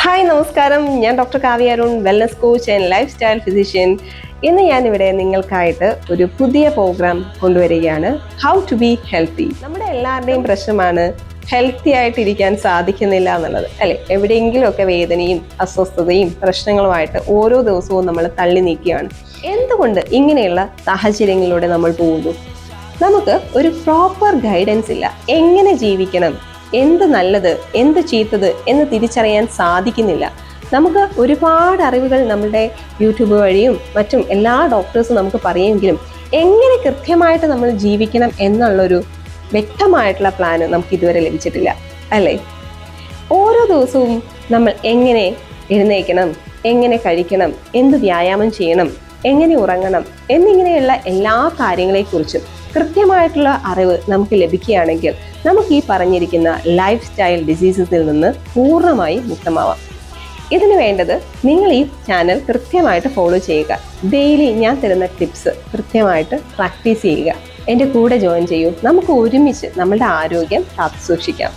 Hi നമസ്കാരം, ഞാൻ doctor Kavya Arun, wellness coach and lifestyle physician. ഇന്ന് ഞാനിവിടെ നിങ്ങൾക്കായിട്ട് ഒരു പുതിയ പ്രോഗ്രാം കൊണ്ടുവരികയാണ്. How to be healthy. നമ്മുടെ എല്ലാവരുടെയും പ്രശ്നമാണ് ഹെൽത്തി ആയിട്ടിരിക്കാൻ സാധിക്കുന്നില്ല എന്നുള്ളത്, അല്ലെ? എവിടെയെങ്കിലുമൊക്കെ വേദനയും അസ്വസ്ഥതയും പ്രശ്നങ്ങളുമായിട്ട് ഓരോ ദിവസവും നമ്മൾ തള്ളി നീക്കുകയാണ്. എന്തുകൊണ്ട് ഇങ്ങനെയുള്ള സാഹചര്യങ്ങളിലൂടെ നമ്മൾ പോകുന്നു? നമുക്ക് ഒരു പ്രോപ്പർ ഗൈഡൻസ് ഇല്ല. എങ്ങനെ ജീവിക്കണം, എന്ത് നല്ലത്, എന്ത് ചീത്തത് എന്ന് തിരിച്ചറിയാൻ സാധിക്കുന്നില്ല. നമുക്ക് ഒരുപാട് അറിവുകൾ നമ്മുടെ യൂട്യൂബ് വഴിയും മറ്റും എല്ലാ ഡോക്ടേഴ്സും നമുക്ക് പറയുമെങ്കിലും എങ്ങനെ കൃത്യമായിട്ട് നമ്മൾ ജീവിക്കണം എന്നുള്ളൊരു വ്യക്തമായിട്ടുള്ള പ്ലാന് നമുക്ക് ഇതുവരെ ലഭിച്ചിട്ടില്ല, അല്ലേ? ഓരോ ദിവസവും നമ്മൾ എങ്ങനെ എഴുന്നേൽക്കണം, എങ്ങനെ കഴിക്കണം, എന്ത് വ്യായാമം ചെയ്യണം, എങ്ങനെ ഉറങ്ങണം എന്നിങ്ങനെയുള്ള എല്ലാ കാര്യങ്ങളെക്കുറിച്ചും കൃത്യമായിട്ടുള്ള അറിവ് നമുക്ക് ലഭിക്കുകയാണെങ്കിൽ നമുക്ക് ഈ പറഞ്ഞിരിക്കുന്ന ലൈഫ് സ്റ്റൈൽ ഡിസീസസിൽ നിന്ന് പൂർണ്ണമായും മുക്തമാവാം. ഇതിനു വേണ്ടത് നിങ്ങൾ ഈ ചാനൽ കൃത്യമായിട്ട് ഫോളോ ചെയ്യുക. ഡെയിലി ഞാൻ തരുന്ന ടിപ്സ് കൃത്യമായിട്ട് പ്രാക്ടീസ് ചെയ്യുക. എൻ്റെ കൂടെ ജോയിൻ ചെയ്യൂ. നമുക്ക് ഒരുമിച്ച് നമ്മളുടെ ആരോഗ്യം കാത്തു സൂക്ഷിക്കാം.